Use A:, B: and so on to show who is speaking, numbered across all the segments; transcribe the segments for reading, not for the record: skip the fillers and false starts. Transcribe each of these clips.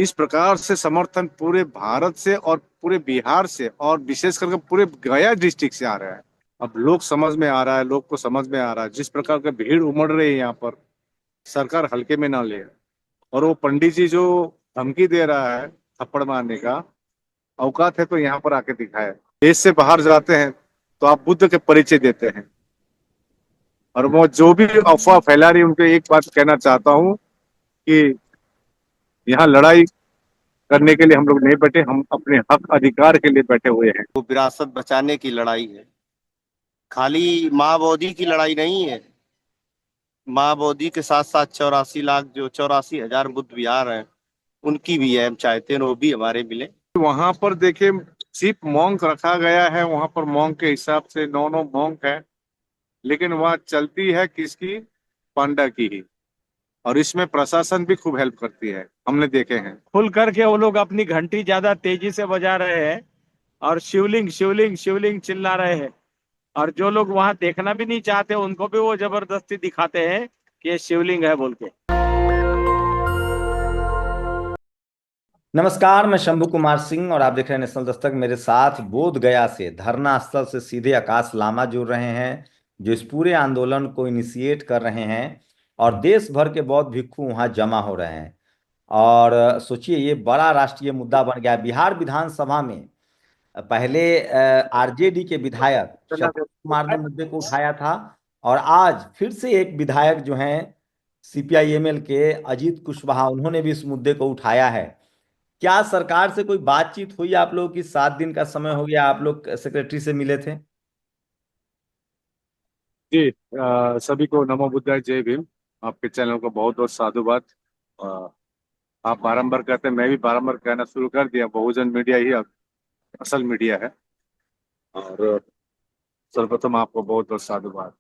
A: इस प्रकार से समर्थन पूरे भारत से और पूरे बिहार से और विशेष करके पूरे गया डिस्ट्रिक्ट से आ रहा है। अब लोग समझ में आ रहा है, लोग को समझ में आ रहा है जिस प्रकार का भीड़ उमड़ रही है यहाँ पर, सरकार हल्के में ना ले। और वो पंडित जी जो धमकी दे रहा है थप्पड़ मारने का, औकात है तो यहाँ पर आके दिखाए। देश से बाहर जाते हैं तो आप बुद्ध के परिचय देते हैं, और वो जो भी अफवाह फैला रही है उनको एक बात कहना चाहता हूँ कि यहाँ लड़ाई करने के लिए हम लोग नहीं बैठे, हम अपने हक अधिकार के लिए बैठे हुए हैं।
B: वो विरासत बचाने की लड़ाई है, खाली माँ बोधी की लड़ाई नहीं है। माँ बोधी के साथ साथ 84 लाख, जो 84,000 बुद्ध विहार हैं, उनकी भी है। हम चाहते हैं वो भी हमारे मिले।
A: वहां पर देखिए, चीफ मॉन्क रखा गया है, वहां पर मॉन्क के हिसाब से 9 9 मॉन्क है, लेकिन वहाँ चलती है किसकी? पांडा की ही। और इसमें प्रशासन भी खूब हेल्प करती है, हमने देखे हैं।
C: खुल करके वो लोग अपनी घंटी ज्यादा तेजी से बजा रहे हैं और शिवलिंग शिवलिंग शिवलिंग चिल्ला रहे हैं। और जो लोग वहां देखना भी नहीं चाहते उनको भी वो जबरदस्ती दिखाते हैं कि ये शिवलिंग है बोल के।
D: नमस्कार, मैं शंभू कुमार सिंह और आप देख रहे हैं नेशनल दस्तक। मेरे साथ बोध गया से धरना स्थल से सीधे आकाश लामा जुड़ रहे हैं, जो इस पूरे आंदोलन को इनिशिएट कर रहे हैं। और देश भर के बौद्ध भिक्खु वहां जमा हो रहे हैं। और सोचिए, ये बड़ा राष्ट्रीय मुद्दा बन गया। बिहार विधानसभा में पहले आरजेडी के विधायक सतीश कुमार ने मुद्दे को उठाया था, और आज फिर से एक विधायक जो हैं सीपीआईएमएल के अजीत कुशवाहा, उन्होंने भी इस मुद्दे को उठाया है। क्या सरकार से कोई बातचीत हुई आप लोगों की? 7 दिन का समय हो गया, आप लोग सेक्रेटरी से मिले थे?
A: जी, सभी को नमो बुद्धाय, जय भीम। आपके चैनल को बहुत बहुत साधुवाद। अ, आप बारंबार कहते हैं, मैं भी बारंबार कहना शुरू कर दिया, बहुजन मीडिया ही अब असल मीडिया है। और सर्वप्रथम आपको बहुत बहुत साधुवाद।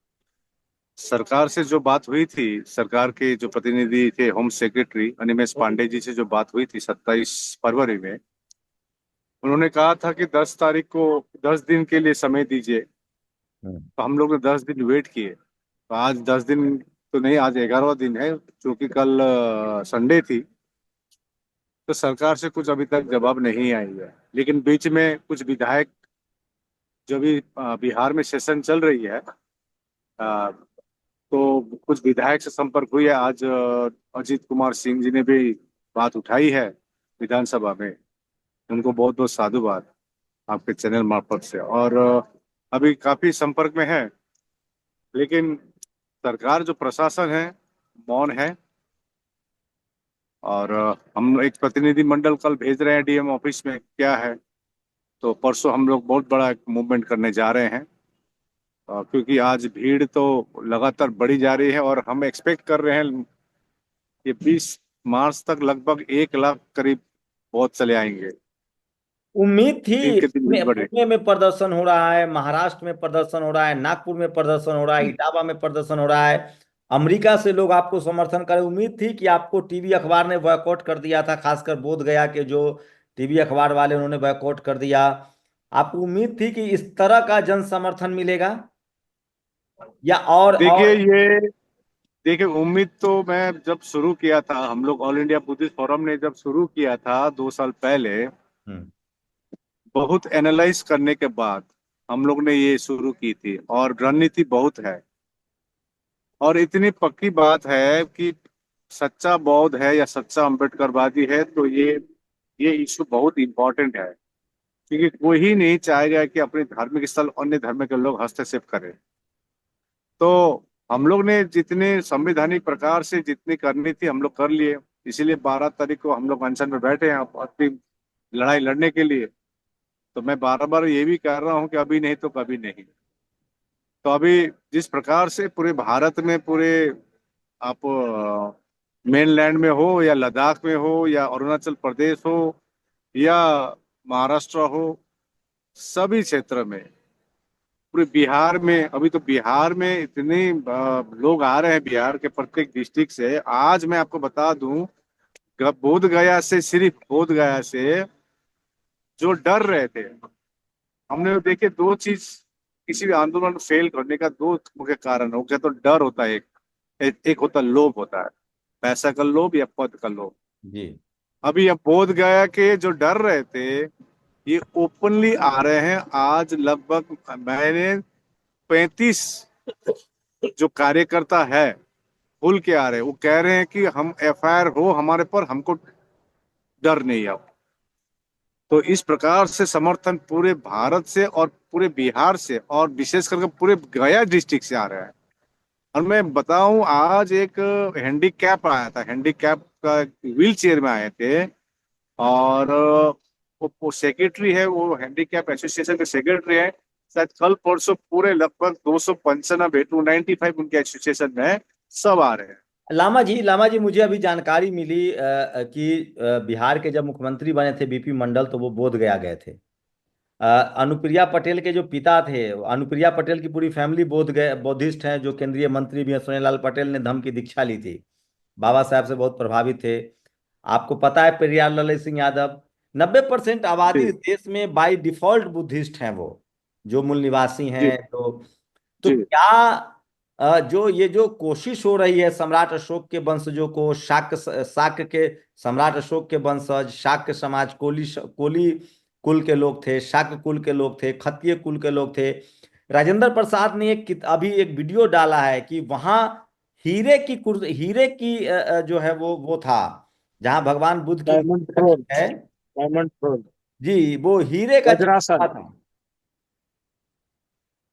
A: सरकार से जो बात हुई थी, सरकार के जो प्रतिनिधि थे, होम सेक्रेटरी अनिमेष पांडे जी से जो बात हुई थी 27 फरवरी में, उन्होंने कहा था कि 10 तारीख को 10 दिन के लिए समय दीजिए।
D: हम्म।
A: तो हम लोग ने 10 दिन वेट किए, तो आज 10 दिन तो नहीं, आज 11वां दिन है, क्योंकि कल संडे थी। तो सरकार से कुछ अभी तक जवाब नहीं आई है। लेकिन बीच में कुछ विधायक, जो भी बिहार में सेशन चल रही है, अ, तो कुछ विधायक से संपर्क हुई है। आज अजीत कुमार सिंह जी ने भी बात उठाई है विधानसभा में। उनको बहुत बहुत साधुवाद आपके चैनल मार्फत से। और अभी काफी संपर्क में है, लेकिन सरकार जो प्रशासन है मौन है। और हम एक प्रतिनिधि मंडल कल भेज रहे हैं डीएम ऑफिस में, क्या है। तो परसों हम लोग बहुत बड़ा एक मूवमेंट करने जा रहे हैं, क्योंकि आज भीड़ तो लगातार बढ़ी जा रही है, और हम एक्सपेक्ट कर रहे हैं कि 20 मार्च तक लगभग 1 लाख करीब बहुत चले आएंगे।
D: उम्मीद
A: दिन
D: थी।
A: के दिन भीड़ बढ़े।
D: पुणे में प्रदर्शन हो रहा है, महाराष्ट्र में प्रदर्शन हो रहा है, नागपुर में प्रदर्शन हो रहा है, इटावा में प्रदर्शन हो रहा है, अमेरिका से लोग आपको समर्थन करें। उम्मीद थी कि आपको टीवी अखबार ने बॉयकॉट कर दिया था, खासकर बोध गया के जो टीवी अखबार वाले, उन्होंने बॉयकॉट कर दिया। आपको उम्मीद थी कि इस तरह का जन समर्थन मिलेगा, या और?
A: देखिए ये, देखिए उम्मीद तो मैं जब शुरू किया था, हम लोग ऑल इंडिया बुद्धिस्ट फोरम ने जब शुरू किया था 2 साल पहले,
D: हम्म।
A: बहुत एनालाइज करने के बाद हम लोग ने ये शुरू की थी। और रणनीति बहुत है, और इतनी पक्की बात है कि सच्चा बौद्ध है या सच्चा अम्बेडकरवादी है, तो ये इशू बहुत इंपॉर्टेंट है। क्योंकि कोई ही नहीं चाहेगा कि अपने धार्मिक स्थल अन्य धर्म के लोग हस्तक्षेप करें। तो हम लोग ने जितने संवैधानिक प्रकार से जितनी करनी थी हम लोग कर लिए। इसीलिए 12 तारीख को हम लोग अनशन में बैठे हैं अपनी लड़ाई लड़ने के लिए। तो मैं बार बार ये भी कह रहा हूँ कि अभी नहीं तो कभी नहीं। तो अभी जिस प्रकार से पूरे भारत में, पूरे आप मेनलैंड में हो या लद्दाख में हो या अरुणाचल प्रदेश हो या महाराष्ट्र हो, सभी क्षेत्र में, पूरे बिहार में, अभी तो बिहार में इतने लोग आ रहे हैं बिहार के प्रत्येक डिस्ट्रिक्ट से। आज मैं आपको बता दूं, बोध गया से, सिर्फ बोध गया से जो डर रहे थे, हमने देखे दो चीज किसी भी आंदोलन फेल करने का, दो मुख्य कारण हो गया। तो डर होता है एक, एक होता है लोभ होता है, पैसा का लोभ या पद का लोभ।
D: जी।
A: अभी अब बोध गया के जो डर रहे थे ये ओपनली आ रहे हैं। आज लगभग मैंने 35 जो कार्यकर्ता है खुल के आ रहे हैं, वो कह रहे हैं कि हम एफआईआर हो हमारे पर, हमको डर नहीं अब। तो इस प्रकार से समर्थन पूरे भारत से और पूरे बिहार से और विशेष करके पूरे गया डिस्ट्रिक्ट से आ रहा है। और मैं बताऊं, आज एक हैंडीकैप आया था, हैंडीकैप का व्हील चेयर में आए थे। और वो सेक्रेटरी है, वो हैंडीकैप एसोसिएशन के सेक्रेटरी है। शायद कल परसों पूरे लगभग 295 295 उनके एसोसिएशन में है, सब आ रहे हैं।
D: लामा जी मुझे अभी जानकारी मिली कि बिहार के जब मुख्यमंत्री बने थे बीपी मंडल तो वो बोध गया गए थे। अनुप्रिया पटेल के जो पिता थे, अनुप्रिया पटेल की पूरी फैमिली बोध गए बौद्धिस्ट हैं, जो केंद्रीय मंत्री भी हैं। सोनेलाल पटेल ने धम्म की दीक्षा ली थी, बाबा साहब से बहुत प्रभावित थे। आपको पता है पेरियार ललित सिंह यादव, 90% आबादी
A: जी।
D: इस देश में बाय डिफॉल्ट बुद्धिस्ट हैं, वो जो मूल निवासी
A: जी।
D: हैं। तो
A: जी।
D: क्या जो ये जो कोशिश हो रही है सम्राट अशोक के वंशजों को, शाक्य के सम्राट अशोक के वंशज, शाक्य समाज, कोली कुल के लोग थे, शाक्य कुल के लोग थे, खत्तिय कुल के लोग थे। राजेंद्र प्रसाद ने अभी एक वीडियो डाला है कि वहां हीरे की जो है वो था, जहां भगवान बुद्ध की
C: डायमंड
D: रखी
C: थ्रोन।
D: है।
C: Diamond throne.
D: जी, वो हीरे का चित्रण
C: वज्रासन।
D: था।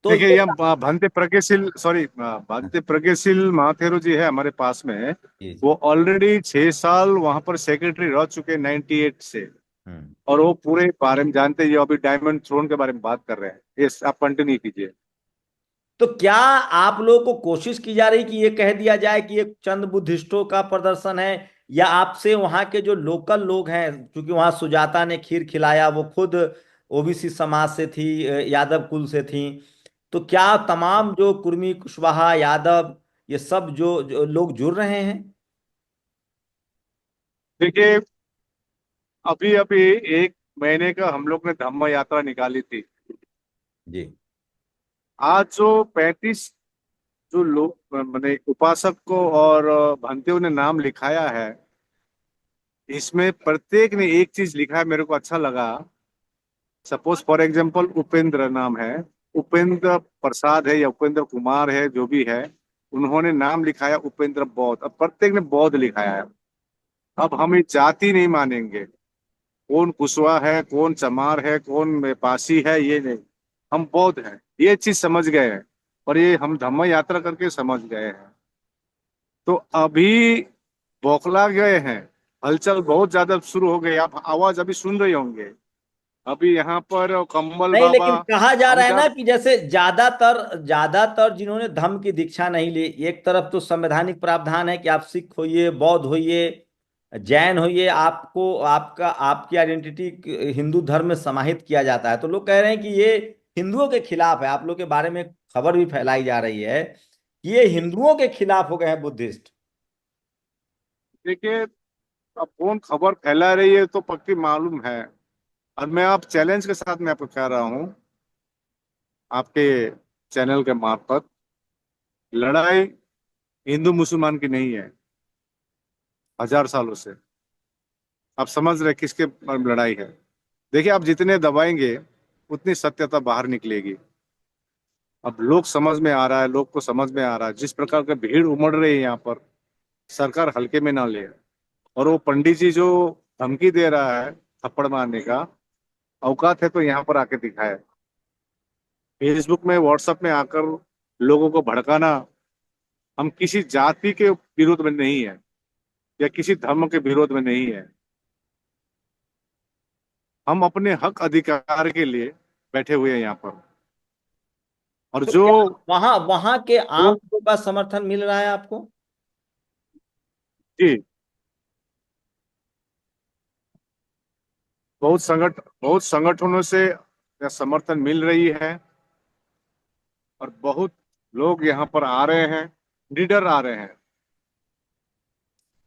D: तो
A: देखिए,
D: ये
A: यहाँ भंते प्रज्ञशील, सॉरी, भंते प्रज्ञशील महाथेरो जी है हमारे पास में।
D: जी जी।
A: वो ऑलरेडी 6 साल वहां पर सेक्रेटरी रह चुके, 98 से।
D: हम्म।
A: और वो पूरे बारे में जानते हैं। ये अभी डायमंड थ्रोन के बारे में बात कर रहे हैं। यस, आप कंटिन्यू कीजिए।
D: तो क्या आप लोगों को कोशिश की जा रही कि ये कह दिया जाए कि ये चंद बुद्धिस्टों का प्रदर्शन है, या आपसे वहां के जो लोकल लोग हैं, क्योंकि वहां सुजाता ने खीर खिलाया, वो खुद ओबीसी समाज से थी, यादव कुल से थी। तो क्या तमाम जो कुर्मी कुशवाहा यादव ये सब जो लोग जुड़ रहे हैं?
A: देखिए, अभी अभी 1 महीने का हम लोग ने धम्म यात्रा निकाली थी।
D: जी
A: आज जो 35 जो लोग मैंने उपासक को और भंतेओं ने नाम लिखाया है, इसमें प्रत्येक ने एक चीज लिखा है, मेरे को अच्छा लगा। सपोज फॉर एग्जांपल उपेंद्र नाम है, उपेंद्र प्रसाद है या उपेंद्र कुमार है, जो भी है, उन्होंने नाम लिखाया उपेंद्र बौद्ध। अब प्रत्येक ने बौद्ध लिखाया है। अब हम ये जाति नहीं मानेंगे, कौन कुशवा है, कौन चमार है, कौन पासी है, ये नहीं। हम बौद्ध हैं, ये चीज समझ गए हैं। और ये हम धम्म यात्रा करके समझ गए हैं। तो अभी बौखला गए हैं, हलचल बहुत ज्यादा शुरू हो गई। आप आवाज अभी सुन रहे होंगे। अभी यहाँ पर कंबल
D: नहीं,
A: बाबा,
D: लेकिन कहा जा
A: हम
D: रहा है ना
A: जब,
D: कि जैसे ज्यादातर जिन्होंने धम्म की दीक्षा नहीं ली, एक तरफ तो संवैधानिक प्रावधान है कि आप सिख होइए, बौद्ध होइए, जैन होइए, आपको आपका आपकी आइडेंटिटी हिंदू धर्म में समाहित किया जाता है। तो लोग कह रहे हैं कि ये हिंदुओं के खिलाफ है। आप लोग के बारे में खबर भी फैलाई जा रही है कि ये हिंदुओं के खिलाफ हो गए हैं बुद्धिस्ट।
A: देखिए, अब कौन खबर फैला रही है तो पक्की मालूम है। और मैं आप चैलेंज के साथ मैं आपको कह रहा हूँ, आपके चैनल के मार्फत, लड़ाई हिंदू मुसलमान की नहीं है। 1000 सालों से आप समझ रहे किसके लड़ाई है। देखिए, आप जितने दबाएंगे उतनी सत्यता बाहर निकलेगी। अब लोग समझ में आ रहा है, लोग को समझ में आ रहा है जिस प्रकार की भीड़ उमड़ रही है यहाँ पर, सरकार हल्के में ना ले। और वो पंडित जी जो धमकी दे रहा है थप्पड़ मारने का, औकात है तो यहाँ पर आके दिखाए। फेसबुक में, व्हाट्सएप में आकर लोगों को भड़काना। हम किसी जाति के विरोध में नहीं है या किसी धर्म के विरोध में नहीं है। हम अपने हक अधिकार के लिए बैठे हुए हैं यहाँ पर। और
D: तो
A: जो
D: क्या वहां वहां के आम
A: जो
D: लोगों का समर्थन मिल रहा है आपको?
A: जी, बहुत संगठनों से यह समर्थन मिल रही है। और बहुत लोग यहाँ पर आ रहे हैं, लीडर आ रहे हैं,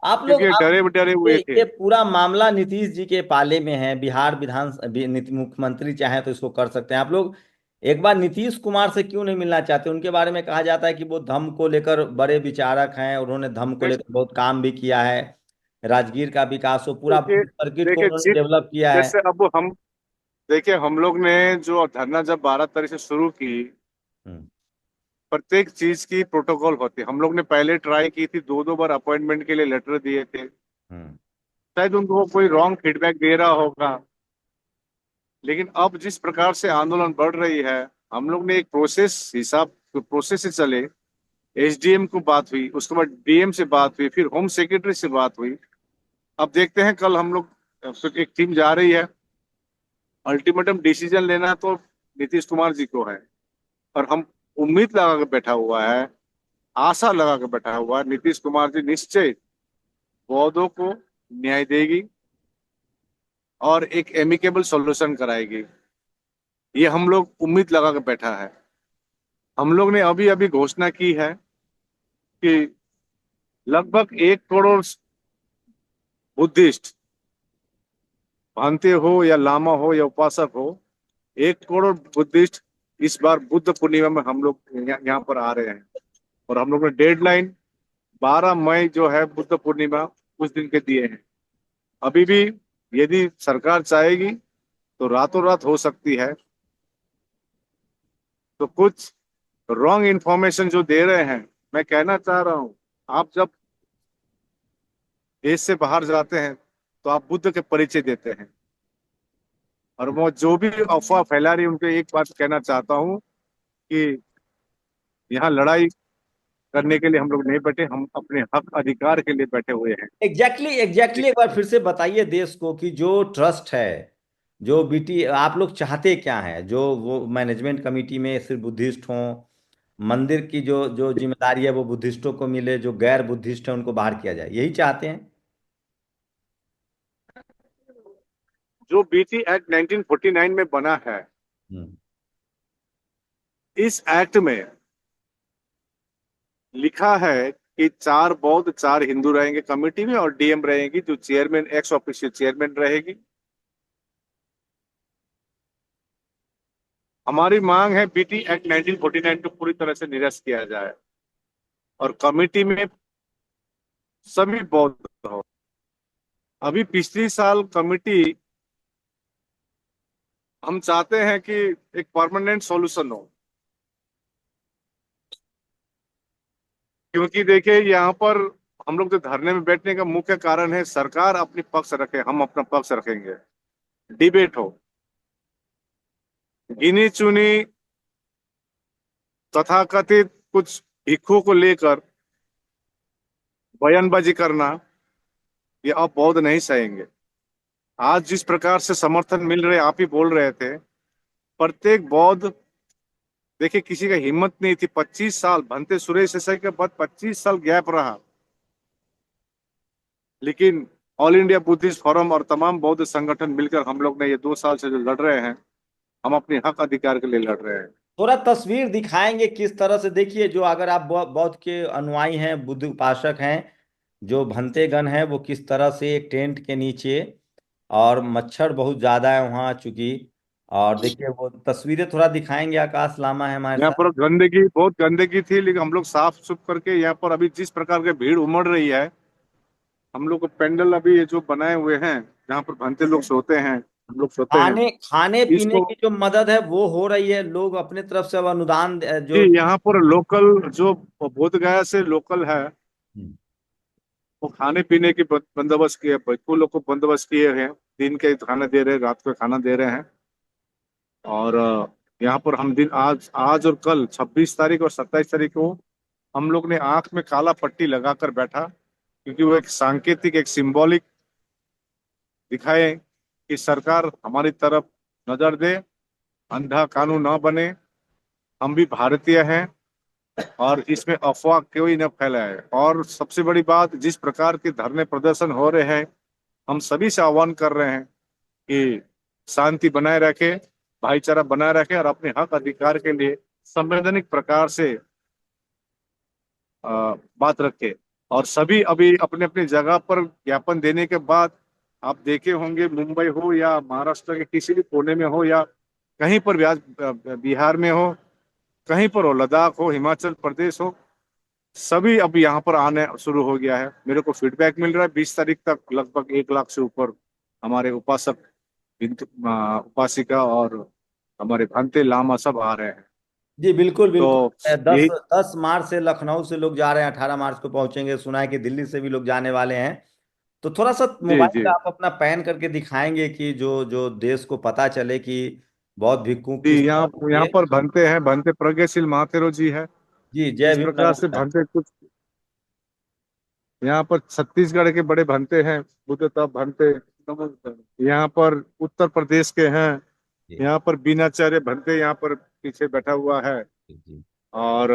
D: आप लोग
A: क्योंकि ये डरे डरे हुए थे।
D: ये पूरा मामला नीतीश जी के पाले में है। बिहार मुख्यमंत्री चाहे तो इसको कर सकते हैं। आप लोग एक बार नीतीश कुमार से क्यों नहीं मिलना चाहते? उनके बारे में कहा जाता है कि वो धम्म को लेकर बड़े विचारक हैं, उन्होंने धम्म को लेकर बहुत काम भी किया है। राजगीर का विकास हो, पूरा
A: देखिए
D: सर्किट को
A: देखिए
D: उन्होंने डेवलप किया है।
A: जैसे अब हम देखिए, हम लोग ने जो धरना जब 12 तारीख से शुरू की,
D: हम्म।
A: प्रत्येक चीज की प्रोटोकॉल होती है। हम लोग ने पहले ट्राई की थी, दो दो बार अपॉइंटमेंट के लिए लेटर दिए थे।
D: हम्म।
A: शायद उनको कोई रॉन्ग फीडबैक दे रहा होगा, लेकिन अब जिस प्रकार से आंदोलन बढ़ रही है, हम लोग ने एक प्रोसेस से चले। एसडीएम को बात हुई, उसके बाद डीएम से बात हुई, फिर होम सेक्रेटरी से बात हुई। अब देखते हैं, कल हम लोग एक टीम जा रही है। अल्टीमेटम डिसीजन लेना तो नीतीश कुमार जी को है, और हम उम्मीद लगा के बैठा हुआ है, आशा लगा के बैठा हुआ है, नीतीश कुमार जी निश्चय पौधों को न्याय देगी और एक एमिकेबल सॉल्यूशन कराएगी। ये हम लोग उम्मीद लगा के बैठा है। हम लोग ने अभी अभी घोषणा की है कि लगभग 1 करोड़ बुद्धिस्ट, भांते हो या लामा हो या उपासक हो, 1 करोड़ बुद्धिस्ट इस बार बुद्ध पूर्णिमा में हम लोग यहाँ पर आ रहे हैं। और हम लोग ने डेडलाइन 12 मई जो है बुद्ध पूर्णिमा, उस दिन के दिए हैं। अभी भी यदि सरकार चाहेगी तो रातों रात हो सकती है। तो कुछ रॉन्ग इन्फॉर्मेशन जो दे रहे हैं, मैं कहना चाह रहा हूं, आप जब देश से बाहर जाते हैं तो आप बुद्ध के परिचय देते हैं। और वो जो भी अफवाह फैला रही है, उनको एक बात कहना चाहता हूँ कि यहाँ लड़ाई करने के लिए हम लोग नहीं बैठे, हम अपने हक अधिकार के लिए बैठे हुए हैं।
D: एग्जैक्टली एक बार फिर से बताइए देश को कि जो ट्रस्ट है, जो बीटी, आप लोग चाहते क्या हैं? जो वो मैनेजमेंट कमेटी में सिर्फ बुद्धिस्ट हों, मंदिर की जो जो जिम्मेदारी है वो बुद्धिस्टों को मिले, जो गैर बुद्धिस्ट है उनको बाहर किया जाए, यही चाहते हैं?
A: जो बीटी एक्ट 1949 में बना है,
D: हम्म।
A: इस एक्ट में लिखा है कि 4 बौद्ध 4 हिंदू रहेंगे कमेटी में, और डीएम रहेगी जो चेयरमैन, एक्स ऑफिशियल चेयरमैन रहेगी। हमारी मांग है बीटी एक्ट 1949 को पूरी तरह से निरस्त किया जाए और कमेटी में सभी बौद्ध हो। अभी पिछली साल कमेटी, हम चाहते हैं कि एक परमानेंट सॉल्यूशन हो, क्योंकि देखिए यहाँ पर हम लोग जो धरने में बैठने का मुख्य कारण है, सरकार अपनी पक्ष रखे, हम अपना पक्ष रखेंगे, डिबेट हो। गिनी चुनी तथाकथित कुछ भिक्षुओं को लेकर बयानबाजी करना, ये अब बौद्ध नहीं सहेंगे। आज जिस प्रकार से समर्थन मिल रहे, आप ही बोल रहे थे, प्रत्येक बौद्ध, देखिए किसी का हिम्मत नहीं थी। 25 साल भंते सुरेश देसाई के बाद 25 साल गैप रहा, लेकिन ऑल इंडिया बुद्धिस्ट फोरम और तमाम बौद्ध संगठन मिलकर हम लोग ने ये 2 साल से जो लड़ रहे हैं, हम अपने हक अधिकार के लिए लड़ रहे हैं।
D: थोड़ा तस्वीर दिखाएंगे किस तरह से? देखिए, जो अगर आप बौद्ध के अनुयायी हैं, बुद्ध उपासक हैं, जो भंतेगण हैं, वो किस तरह से एक टेंट के नीचे, और मच्छर बहुत ज्यादा है वहाँ चूंकि, और देखिए वो तस्वीरें थोड़ा दिखाएंगे। आकाश लामा है हमारे
A: यहाँ
D: साथ।
A: पर गंदगी, बहुत गंदगी थी, लेकिन हम लोग साफ सुफ करके, यहाँ पर अभी जिस प्रकार की भीड़ उमड़ रही है, हम लोग को पेंडल अभी ये जो बनाए हुए हैं, जहाँ पर भंते लोग सोते हैं, हम लोग सोते हैं,
D: खाने खाने पीने
A: इसको,
D: की जो मदद है वो हो रही है, लोग अपने तरफ से अब अनुदान
A: जी
D: जो।
A: यहाँ पर लोकल जो बोध गया से लोकल है,
D: हम्म।
A: वो खाने पीने की बंदोबस्त किए, बच्चों लोग को बंदोबस्त किए हैं। दिन के खाना दे रहे हैं, रात को खाना दे रहे हैं। और यहाँ पर हम दिन, आज आज और कल 26 तारीख और 27 तारीख को हम लोग ने आंख में काला पट्टी लगाकर बैठा, क्योंकि वो एक सांकेतिक, एक सिंबॉलिक दिखाए कि सरकार हमारी तरफ नजर दे, अंधा कानून ना बने, हम भी भारतीय हैं और इसमें अफवाह कोई न फैलाए। और सबसे बड़ी बात, जिस प्रकार के धरने प्रदर्शन हो रहे हैं, हम सभी से आह्वान कर रहे हैं कि शांति बनाए रखे, भाईचारा बनाए रखे और अपने हक अधिकार के लिए संवैधानिक प्रकार से बात रखे। और सभी अभी अपने अपने जगह पर ज्ञापन देने के बाद, आप देखे होंगे, मुंबई हो या महाराष्ट्र के किसी भी कोने में हो या कहीं पर भी, आज बिहार में हो, कहीं पर हो, लद्दाख हो, हिमाचल प्रदेश हो, सभी अब यहाँ पर आने शुरू हो गया है। मेरे को फीडबैक मिल रहा है 20 तारीख तक लगभग 1 लाख से ऊपर हमारे उपासक, उपासिका और हमारे भंते लामा सब आ रहे हैं।
D: जी बिल्कुल
A: तो
D: बिल्कुल। दस
A: यही।
D: 10 मार्च से लखनऊ से लोग जा रहे हैं, 18 मार्च को पहुंचेंगे। सुना है कि दिल्ली से भी लोग जाने वाले हैं। तो थोड़ा सा
A: जी
D: मोबाइल
A: जी
D: पे आप अपना पैन करके दिखाएंगे कि जो जो देश को पता चले कि बौद्ध भिक्खु
A: जी।
D: किस
A: यहाँ
D: तरह
A: यहाँ
D: के।
A: पर भंते हैं, भंते प्रज्ञाशील महाथेरो जी है।
D: जी जय
A: इस
D: भीम
A: प्रकार से
D: नमस्कार।
A: भंते कुछ यहाँ पर छत्तीसगढ़ के बड़े भंते हैं, बुद्ध तप भंते। यहाँ पर उत्तर प्रदेश के हैं।
D: जी
A: यहाँ पर बीनाचार्य भंते यहाँ पर पीछे बैठा हुआ है।
D: जी
A: और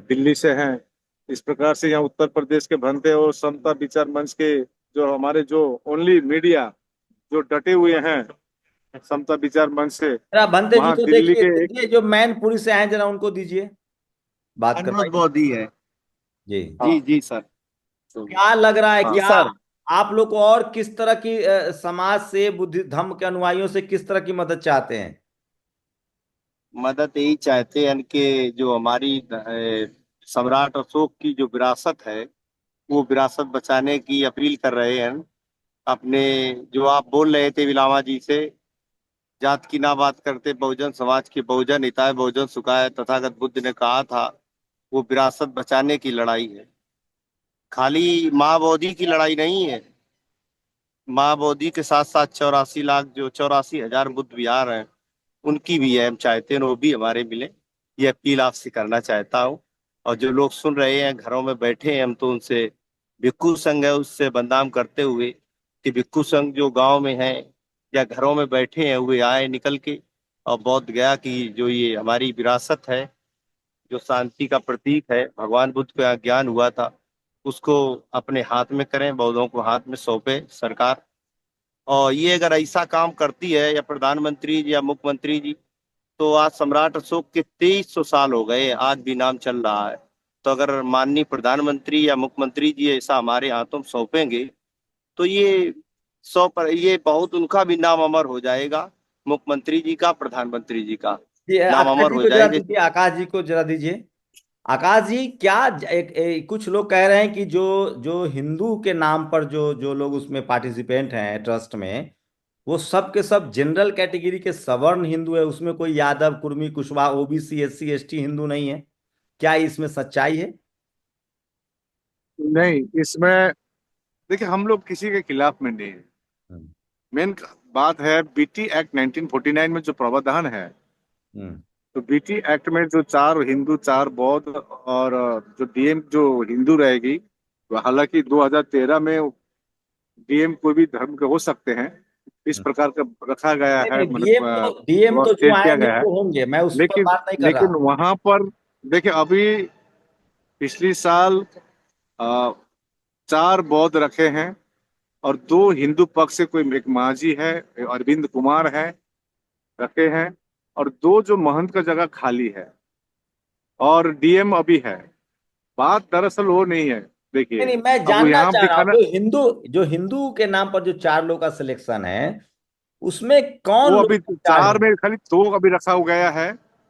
A: दिल्ली से हैं। इस प्रकार से यहाँ उत्तर प्रदेश के भंते और समता विचार मंच के जो हमारे जो ओनली मीडिया जो डटे हुए हैं समता विचार मंच से,
D: जरा भंते जी
A: वहाँ
D: को
A: दिल्ली
D: देखिए
A: के एक।
D: देखिए, जो मैनपुरी से आए जरा उनको दीजिए, बात
B: अनुरोध
D: करवाइए।
B: बौद्धी है।
D: जी।
B: जी जी सर।
D: क्या लग रहा है,
A: हाँ
B: जी
D: क्या
B: सर।
D: आप लोग को और किस तरह की समाज से, बुद्धि धम्म के अनुयायियों से किस तरह की मदद चाहते हैं?
B: मदद यही चाहते हैं कि जो हमारी सम्राट अशोक की जो विरासत है, वो विरासत बचाने की अपील कर रहे हैं अपने। जो आप बोल रहे थे विलामा जी से, जात की ना बात करते बहुजन समाज के, बहुजन हिताय बहुजन सुखाय तथागत बुद्ध ने कहा था, वो विरासत बचाने की लड़ाई है। खाली माँ बोधी की लड़ाई नहीं है। माँ बोधी के साथ साथ 84 लाख, जो 84 हजार बुद्ध विहार हैं, उनकी भी है। हम चाहते हैं वो भी हमारे मिले। ये अपील आपसे करना चाहता हूँ। और जो लोग सुन रहे हैं घरों में बैठे हैं, हम तो उनसे भिक्खु संघ है उससे बदनाम करते हुए कि भिक्खु संघ जो गांव में है या घरों में बैठे हैं, हुए आए निकल के और बोध गया कि जो ये हमारी विरासत है, जो शांति का प्रतीक है, भगवान बुद्ध को यहाँ ज्ञान हुआ था, उसको अपने हाथ में करें, बौद्धों को हाथ में सौंपे सरकार। और ये अगर ऐसा काम करती है, या प्रधानमंत्री जी या मुख्यमंत्री जी, तो आज सम्राट अशोक के 2300 साल हो गए, आज भी नाम चल रहा है। तो अगर माननीय प्रधानमंत्री या मुख्यमंत्री जी ऐसा हमारे हाथों में सौंपेंगे, तो ये ये बहुत, उनका भी नाम अमर हो जाएगा, मुख्यमंत्री जी का, प्रधानमंत्री जी का
D: जी
B: नाम
D: आकाश
B: अमर
D: जी
B: हो
D: को जरा
B: जाएगा।
D: दीजिए, आकाश जी को जरा दीजिए। आकाश जी, क्या कुछ लोग कह रहे हैं कि जो जो हिंदू के नाम पर जो जो लोग उसमें पार्टिसिपेंट हैं ट्रस्ट में, वो सब के सब जनरल कैटेगरी के सवर्ण हिंदू है, उसमें कोई Yadav Kurmi Kushwaha OBC SC ST Hindu नहीं है। क्या इसमें सच्चाई है?
A: नहीं, इसमें देखिए हम लोग किसी के खिलाफ में नहीं है।
D: हम्म
A: मेन बात है बीटी एक्ट 1949 में जो प्रावधान है,
D: हम्म
A: तो बीटी एक्ट में जो 4 हिंदू 4 बौद्ध और जो डीएम जो हिंदू रहेगी, तो हालांकि 2013 में डीएम कोई भी धर्म के हो सकते हैं, इस
D: हम्म।
A: प्रकार का रखा गया
D: नहीं
A: है,
D: नहीं,
A: मतलब
D: डीएम तो जो
A: स्टेट किया
D: आएंगे
A: गया है।
D: वो होंगे, मैं उस पर
A: लेकिन
D: बात नहीं कर
A: लेकिन
D: रहा।
A: वहां पर देखिए अभी पिछली साल अ, 4 बौद्ध रखे हैं और 2 हिंदू पक्ष से, कोई एक मांझी है, अरविंद कुमार है, रखे हैं। और 2 जो महंत का जगह खाली है और डीएम अभी है। बात दरअसल वो नहीं है।
D: नहीं
A: देखिए
D: नहीं, मैं
A: अब
D: जानना
A: यहाँ
D: चाह रहा हूँ,
A: दिखाना,
D: जो हिंदू के नाम पर जो 4 लोग का सिलेक्शन है, उसमें कौन
A: वो
D: लोग
A: अभी
D: चार
A: 4 में खाली 2 अभी रखा हो गया है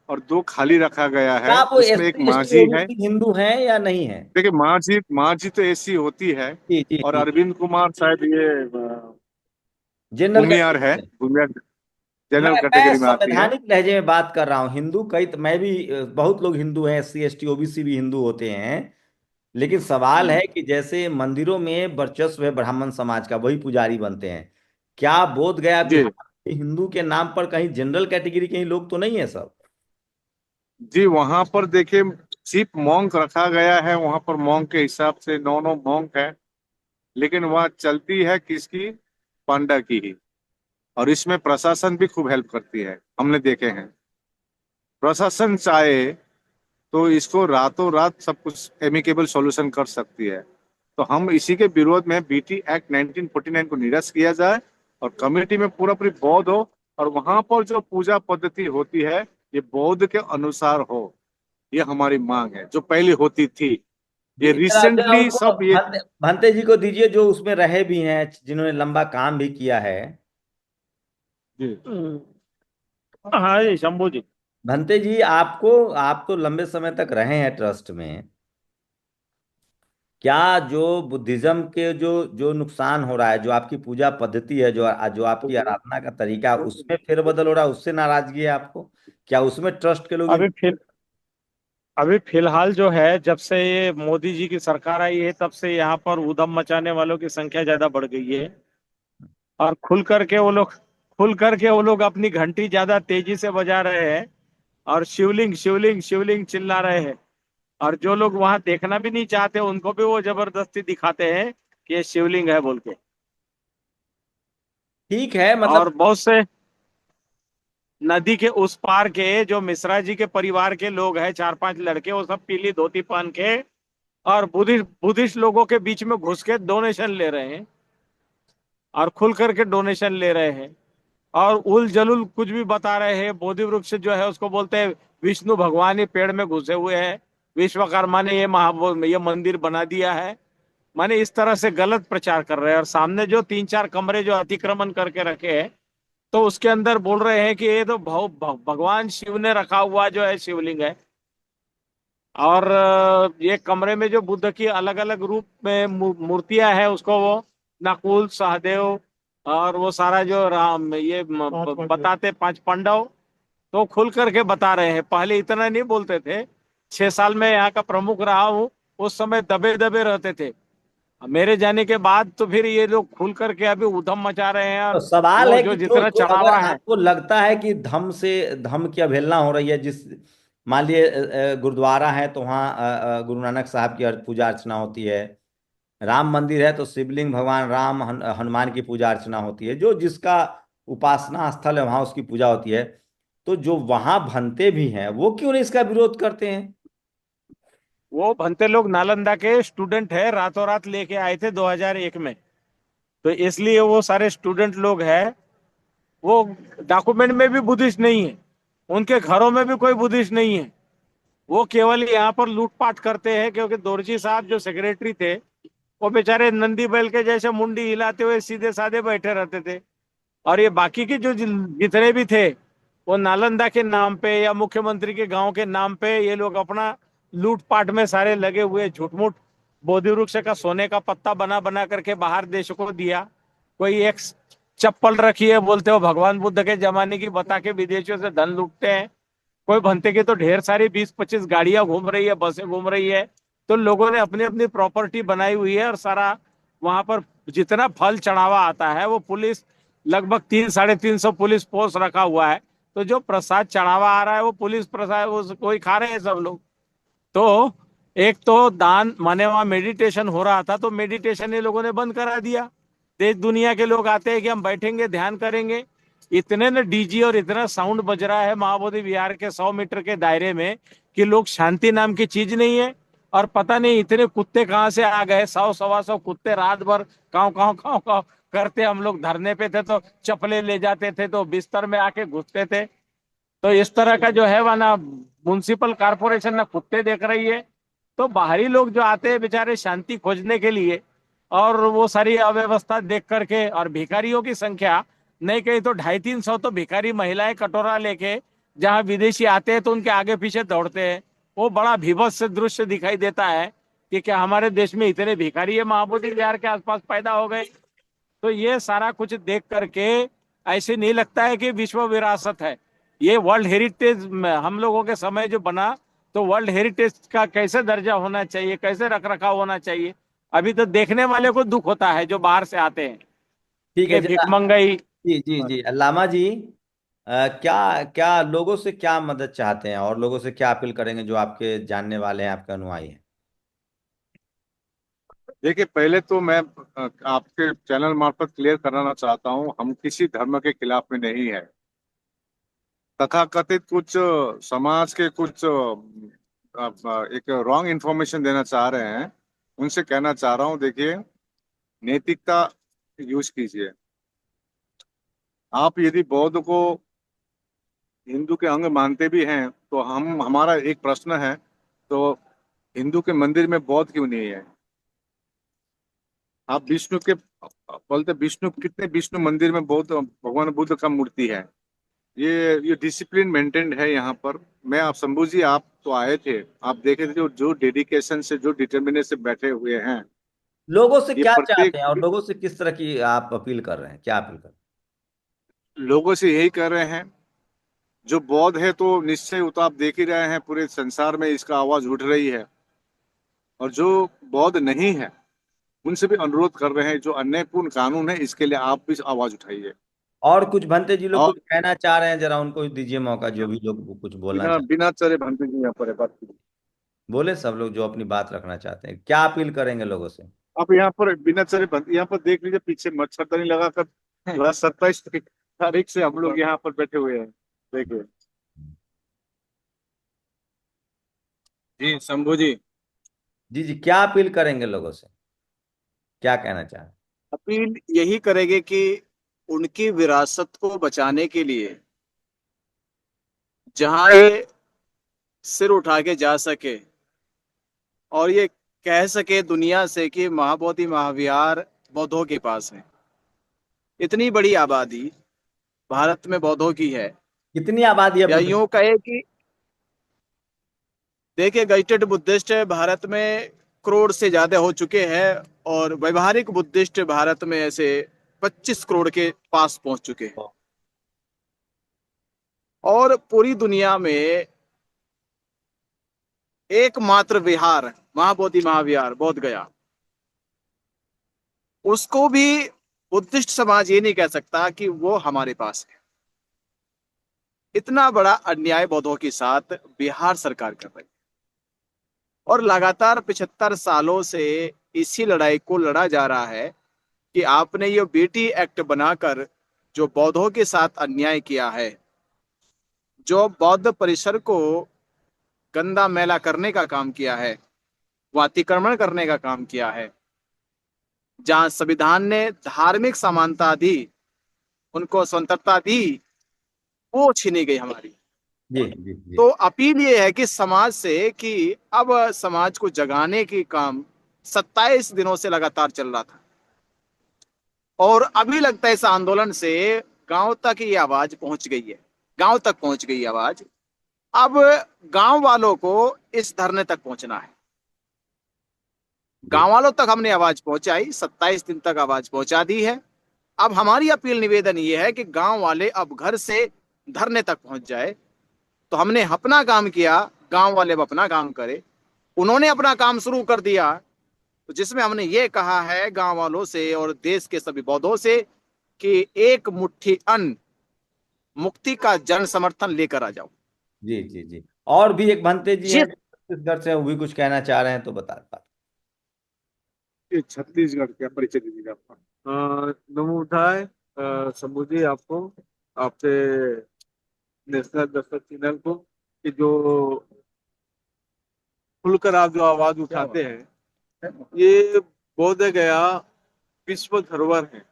A: और 2 खाली रखा गया
D: क्या
A: है,
D: आप वो
A: जिसमें एक
D: एसटी एसटी
A: मांझी है।
D: ओबीसी हिंदू हैं या नहीं है?
A: देखिए मांझी मांझी तो ऐसी होती है।
D: जी जी
A: और
D: जी।
A: अरविंद कुमार शायद ये
D: जनरल
A: भूमियार है,
D: कैटेगरी।
A: भूमियार जनरल
D: मैं
A: कैटेगरी में आती है।
D: संवैधानिक लहजे में बात कर रहा हूँ। हिंदू कई मैं भी बहुत लोग हिंदू हैं, एससी एसटी ओबीसी भी हिंदू होते हैं। लेकिन सवाल है कि जैसे मंदिरों में वर्चस्व है ब्राह्मण समाज का, वही पुजारी बनते हैं। क्या बोध गया
A: जी
D: बिहार में हिंदू के नाम पर कहीं जनरल कैटेगरी के ही लोग तो नहीं है सब?
A: जी। वहां पर देखिए चीफ मॉन्क रखा गया है, वहां पर मॉन्क के हिसाब से 9 9 मॉन्क है। लेकिन वहाँ चलती है किसकी, पांडा की ही। और इसमें प्रशासन भी खूब हेल्प करती है, हमने देखे हैं। प्रशासन चाहे तो इसको रातों रात सब कुछ एमिकेबल सॉल्यूशन कर सकती है। तो हम इसी के विरोध में बीटी एक्ट 1949 को निरस्त किया जाए और कमेटी में पूरा पूरी बौद्ध हो। और वहां पर जो पूजा पद्धति होती है ये बौद्ध के अनुसार हो, ये हमारी मांग है जो पहले होती थी।
D: जी
A: ये
D: जरा जरा
A: रिसेंटली
D: उनको
A: सब ये।
D: भंते जी को दीजिए, जो उसमें रहे भी हैं, जिन्होंने लंबा काम भी किया है।
A: जी
C: हाँ जी शंभू जी।
D: भंते जी, आप तो लंबे समय तक रहे हैं ट्रस्ट में। क्या जो बुद्धिज्म के जो जो नुकसान हो रहा है, जो आपकी पूजा पद्धति है, जो जो आपकी आराधना का तरीका है, उसमें फेरबदल हो रहा है, उससे नाराजगी है आपको? क्या उसमें ट्रस्ट के लोग
C: अभी फिर अभी फिलहाल जो है, जब से ये मोदी जी की सरकार आई है तब से यहाँ पर उधम मचाने वालों की संख्या ज्यादा बढ़ गई है। और खुल करके वो लोग अपनी घंटी ज्यादा तेजी से बजा रहे हैं और शिवलिंग शिवलिंग शिवलिंग चिल्ला रहे हैं। और जो लोग वहां देखना भी नहीं चाहते उनको भी वो जबरदस्ती दिखाते हैं कि ये शिवलिंग है बोल के।
D: ठीक है, मतलब
C: और बहुत से नदी के उस पार के जो मिश्रा जी के परिवार के लोग हैं, चार पांच लड़के, वो सब पीली धोती पहन के और बुद्धिस्ट बुद्धिस्ट लोगों के बीच में घुस के डोनेशन ले रहे हैं और खुल करके डोनेशन ले रहे हैं। और उल जलुल कुछ भी बता रहे हैं। बोधि वृक्ष जो है उसको बोलते हैं विष्णु भगवान ही पेड़ में घुसे हुए हैं, विश्वकर्मा ने ये मंदिर बना दिया है। माने इस तरह से गलत प्रचार कर रहे हैं। और सामने जो तीन चार कमरे जो अतिक्रमण करके रखे हैं, तो उसके अंदर बोल रहे हैं कि ये तो भगवान शिव ने रखा हुआ जो है शिवलिंग है। और ये कमरे में जो बुद्ध की अलग अलग रूप में मूर्तियां हैं, उसको वो नकुल सहदेव और वो सारा जो राम ये बताते पांच पांडव, तो खुल करके बता रहे हैं। पहले इतना नहीं बोलते थे। 6 साल में यहाँ का प्रमुख रहा हूँ, उस समय दबे दबे रहते थे। मेरे जाने के बाद तो फिर ये लोग खुल करके अभी उधम मचा रहे हैं।
D: तो
C: और
D: सवाल
C: वो
D: है
C: जो
D: कि जो
C: जितना
D: जो अगर
C: चढ़ावा है,
D: आपको लगता है कि धम की अवहेलना हो रही है, जिस मान लिए गुरुद्वारा है तो वहाँ गुरु नानक साहब की पूजा अर्चना होती है, राम मंदिर है तो शिवलिंग भगवान राम हनुमान की पूजा अर्चना होती है, जो जिसका उपासना स्थल है वहाँ उसकी पूजा होती है, तो जो वहाँ भंते भी हैं वो क्यों नहीं इसका विरोध करते हैं?
C: वो भंते लोग नालंदा के स्टूडेंट है, रातों रात लेके आए थे 2001 में। तो इसलिए वो सारे स्टूडेंट लोग हैं। वो डॉक्यूमेंट में भी बुद्धिस्ट नहीं है, उनके घरों में भी कोई बुद्धिस्ट नहीं है। वो केवल यहाँ पर लूटपाट करते हैं, क्योंकि दोरजी साहब जो सेक्रेटरी थे, वो बेचारे नंदी बैल के जैसे मुंडी हिलाते हुए सीधे साधे बैठे रहते थे। और ये बाकी के जो जितने भी थे, वो नालंदा के नाम पे या मुख्यमंत्री के गांव के नाम पे ये लोग अपना लूटपाट में सारे लगे हुए। झूठमूठ बोधि वृक्ष का सोने का पत्ता बना बना करके बाहर देश को दिया। कोई एक चप्पल रखी है, बोलते हो भगवान बुद्ध के जमाने की, बता के विदेशियों से धन लूटते हैं। कोई भंते की तो ढेर सारी 20-25 गाड़ियां घूम रही है, बसें घूम रही है। तो लोगों ने अपनी अपनी प्रॉपर्टी बनाई हुई है। और सारा वहां पर जितना फल चढ़ावा आता है, वो पुलिस लगभग 300-350 पुलिस फोर्स रखा हुआ है। तो जो प्रसाद चढ़ावा आ रहा है वो पुलिस प्रसाद वो कोई खा रहे हैं सब लोग। तो एक तो दान माने वहां मेडिटेशन हो रहा था, तो मेडिटेशन ये लोगों ने बंद करा दिया। देश दुनिया के लोग आते हैं कि हम बैठेंगे ध्यान करेंगे। इतने न डीजी और इतना साउंड बज रहा है महाबोधि विहार के 100 मीटर के दायरे में, कि लोग शांति नाम की चीज नहीं है। और पता नहीं इतने कुत्ते कहाँ से आ गए, 100-125 कुत्ते रात भर काव काव काव काव करते। हम लोग धरने पे थे तो चप्पलें ले जाते थे, तो बिस्तर में आके घुसते थे। तो इस तरह का जो है वह ना म्युनिसिपल कारपोरेशन ना कुत्ते देख रही है। तो बाहरी लोग जो आते हैं बेचारे शांति खोजने के लिए, और वो सारी अव्यवस्था देख करके, और भिखारियों की संख्या नहीं कहीं तो 250-300 तो भिखारी महिलाएं कटोरा लेके जहां विदेशी आते हैं तो उनके आगे पीछे दौड़ते हैं। वो बड़ा भीभत्स दृश्य दिखाई देता है कि क्या हमारे देश में इतने भिखारी है महाबोधि विहार के आसपास पैदा हो गए। तो ये सारा कुछ देख करके ऐसे नहीं लगता है कि विश्व विरासत है। ये वर्ल्ड हेरिटेज हम लोगों के समय जो बना, तो वर्ल्ड हेरिटेज का कैसे दर्जा होना चाहिए, कैसे रख रखाव होना चाहिए, अभी तो देखने वाले को दुख होता है जो बाहर से आते हैं।
D: ठीक है
C: ये
D: जरा।
C: भिकमंगई।
D: जी जी जी, अल्लामा जी, क्या क्या लोगों से क्या मदद चाहते हैं और लोगों से क्या अपील करेंगे जो आपके जानने वाले हैं, आपके अनुयायी हैं?
A: देखिए, पहले तो मैं आपके चैनल मार्फत क्लियर कराना चाहता हूँ, हम किसी धर्म के खिलाफ में नहीं है। तथाकथित कुछ समाज के कुछ एक रॉन्ग इन्फॉर्मेशन देना चाह रहे हैं, उनसे कहना चाह रहा हूँ, देखिए, नैतिकता यूज कीजिए। आप यदि बौद्ध को हिंदू के अंग मानते भी हैं, तो हमारा एक प्रश्न है, तो हिंदू के मंदिर में बौद्ध क्यों नहीं है? आप विष्णु के बोलते, विष्णु कितने विष्णु मंदिर में बौद्ध भगवान बुद्ध का मूर्ति है। ये डिसिप्लिन मेंटेन्ड है यहाँ पर। मैं आप शंभू जी, आप तो आए थे, आप देखे थे जो जो डेडिकेशन से, जो डिटर्मिनेशन से बैठे हुए हैं।
D: लोगों से
A: ये
D: क्या चाहते
A: प्रत्येक
D: हैं और लोगों से किस तरह की आप अपील कर रहे हैं, क्या अपील कर रहे
A: लोगों से यही कर रहे हैं। जो बौद्ध है तो निश्चय, वो तो आप देख ही रहे हैं, पूरे संसार में इसका आवाज उठ रही है। और जो बौद्ध नहीं है, उनसे भी अनुरोध कर रहे हैं, जो अन्यायपूर्ण कानून है इसके लिए आप भी आवाज उठाइए।
D: हैं? और कुछ भंते जी लोग
A: और
D: कुछ कहना चाह रहे हैं, जरा उनको दीजिए मौका, जो भी लोग कुछ बोलना
A: बिना
D: चाहते
A: बिना चले भंते जी यहाँ पर है बात कीजिए।
D: हैं बोले, सब लोग जो अपनी बात रखना चाहते हैं, क्या अपील करेंगे लोगों से?
A: आप यहाँ पर बिना चले यहाँ पर देख लीजिए, पीछे मच्छरदानी लगाकर जो है 27 तारीख से हम लोग यहाँ पर बैठे हुए हैं। देखिए जी शंभू जी।
D: जी जी, क्या अपील करेंगे लोगों से, क्या कहना चाह रहे हैं?
E: अपील यही करेंगे कि उनकी विरासत को बचाने के लिए जहां ये सिर उठा के जा सके और ये कह सके दुनिया से कि महाबोधि महाविहार बौद्धों के पास है। इतनी बड़ी आबादी भारत में बौद्धों की है।
D: कितनी आबादी है
E: या
D: बुद्ध?
E: यूं कहे कि देखिए, गजटेड बुद्धिस्ट भारत में करोड़ से ज्यादा हो चुके हैं और व्यवहारिक बुद्धिस्ट भारत में ऐसे 25 करोड़ के पास पहुंच चुके हैं। और पूरी दुनिया में एकमात्र विहार महाबोधि महाविहार बोध गया, उसको भी बुद्धिस्ट समाज ये नहीं कह सकता कि वो हमारे पास है। इतना बड़ा अन्याय बौद्धों के साथ बिहार सरकार कर रही है और लगातार 75 सालों से इसी लड़ाई को लड़ा जा रहा है कि आपने ये बीटी एक्ट बनाकर जो बौद्धों के साथ अन्याय किया है, जो बौद्ध परिसर को गंदा मैला करने का काम किया है, वो अतिक्रमण करने का काम किया है, जहां संविधान ने धार्मिक समानता दी, उनको स्वतंत्रता दी, वो छीनी गई हमारी।
D: जी जी जी।
E: तो अपील ये है कि समाज से कि अब समाज को जगाने की काम 27 दिनों से लगातार चल रहा था और अभी लगता है इस आंदोलन से गांव तक ये आवाज पहुंच गई है। गांव तक पहुंच गई आवाज। अब गांव वालों को इस धरने तक पहुंचना है।
D: जी
E: गांव वालों तक हमने आवाज पहुंचाई, 27 दिन तक आवाज पहुंचा दी है। अब हमारी अपील निवेदन ये है कि गांव वाले अब घर से धरने तक पहुंच जाए। तो हमने अपना काम किया, गांव वाले अब अपना काम करे। उन्होंने अपना काम शुरू कर दिया, तो जिसमें हमने ये कहा है गांव वालों से और देश के सभी बौद्धों से कि एक मुट्ठी अन्न, मुक्ति का जन समर्थन लेकर आ जाओ।
D: जी जी जी। और भी एक भंते जी हैं
E: जिस
D: जो छत्तीसगढ़ से हैं, वो भी कुछ कहना चाह रहे हैं, तो बता।
A: ये छत्तीसगढ़ का परिचय दीजिएगा आपका।
F: नमो बुद्धाय। शंभू जी, आपको, आपसे नेशनल दस्तक चैनल को, कि जो खुलकर आप जो आवाज उठाते हैं, ये बोध गया विश्व धरोहर है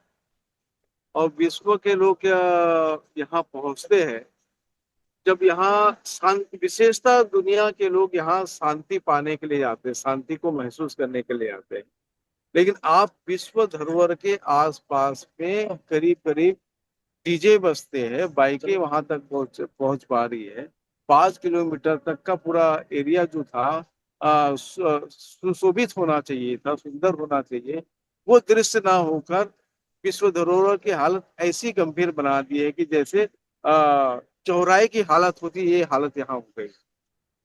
F: और विश्व के लोग यहाँ पहुंचते हैं जब यहाँ शांति, विशेषता दुनिया के लोग यहाँ शांति पाने के लिए आते हैं, शांति को महसूस करने के लिए आते हैं। लेकिन आप विश्व धरोहर के आसपास में करीब करीब डीजे बजते हैं, बाइकें वहां तक पहुंच पहुंच पा रही है। 5 किलोमीटर तक का पूरा एरिया जो था सुशोभित होना चाहिए था, सुंदर होना चाहिए, वो दृश्य ना होकर विश्व धरोहर की हालत ऐसी गंभीर बना दी है कि जैसे चौराहे की हालत होती है, ये हालत यहाँ हो गई।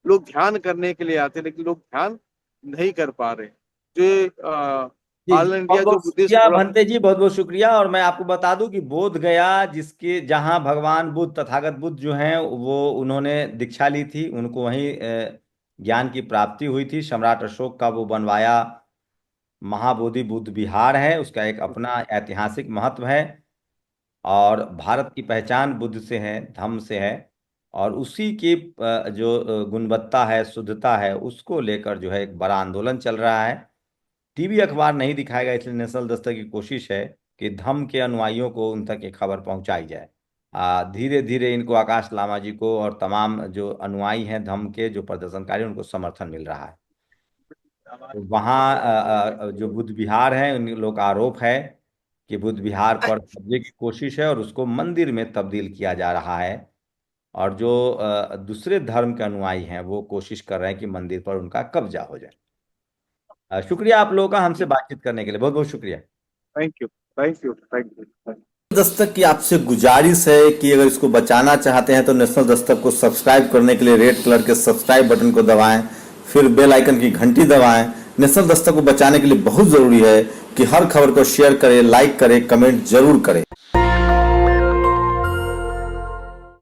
F: लोग ध्यान करने के लिए आते हैं लेकिन लोग ध्यान नहीं कर पा रहे। जो
D: जी जी,
F: ऑल
D: बहुत
F: इंडिया जो
D: बहुत
F: बुद्धिस्ट
D: शुक्रिया भंते जी, बहुत बहुत शुक्रिया। और मैं आपको बता दूं कि बोध गया, जिसके जहां भगवान बुद्ध, तथागत बुद्ध जो हैं, वो उन्होंने दीक्षा ली थी, उनको वहीं ज्ञान की प्राप्ति हुई थी। सम्राट अशोक का वो बनवाया महाबोधि बुद्ध विहार है, उसका एक अपना ऐतिहासिक महत्व है। और भारत की पहचान बुद्ध से है, धम्म से है। और उसी की जो गुणवत्ता है, शुद्धता है, उसको लेकर जो है एक बड़ा आंदोलन चल रहा है। टीवी अखबार नहीं दिखाएगा, इसलिए नेशनल दस्तक की कोशिश है कि धम्म के अनुयायियों को उन तक ये खबर पहुंचाई जाए। धीरे धीरे इनको, आकाश लामा जी को और तमाम जो अनुयायी हैं धम्म के, जो प्रदर्शनकारी, उनको समर्थन मिल रहा है। तो वहाँ जो बुद्ध विहार है, उन लोग का आरोप है कि बुद्ध विहार पर कब्जे की कोशिश है और उसको मंदिर में तब्दील किया जा रहा है। और जो दूसरे धर्म के अनुयायी हैं वो कोशिश कर रहे हैं कि मंदिर पर उनका कब्जा हो जाए। शुक्रिया आप लोगों का हमसे बातचीत करने के लिए, बहुत बहुत शुक्रिया।
A: Thank you, thank you, thank you.
G: Dastak की आपसे गुजारिश है कि अगर इसको बचाना चाहते हैं तो नेशनल दस्तक को सब्सक्राइब करने के लिए रेड कलर के सब्सक्राइब बटन को दबाएं, फिर बेल आइकन की घंटी दबाएं। नेशनल दस्तक को बचाने के लिए बहुत जरूरी है कि हर खबर को शेयर करें, लाइक करें, कमेंट जरूर करें।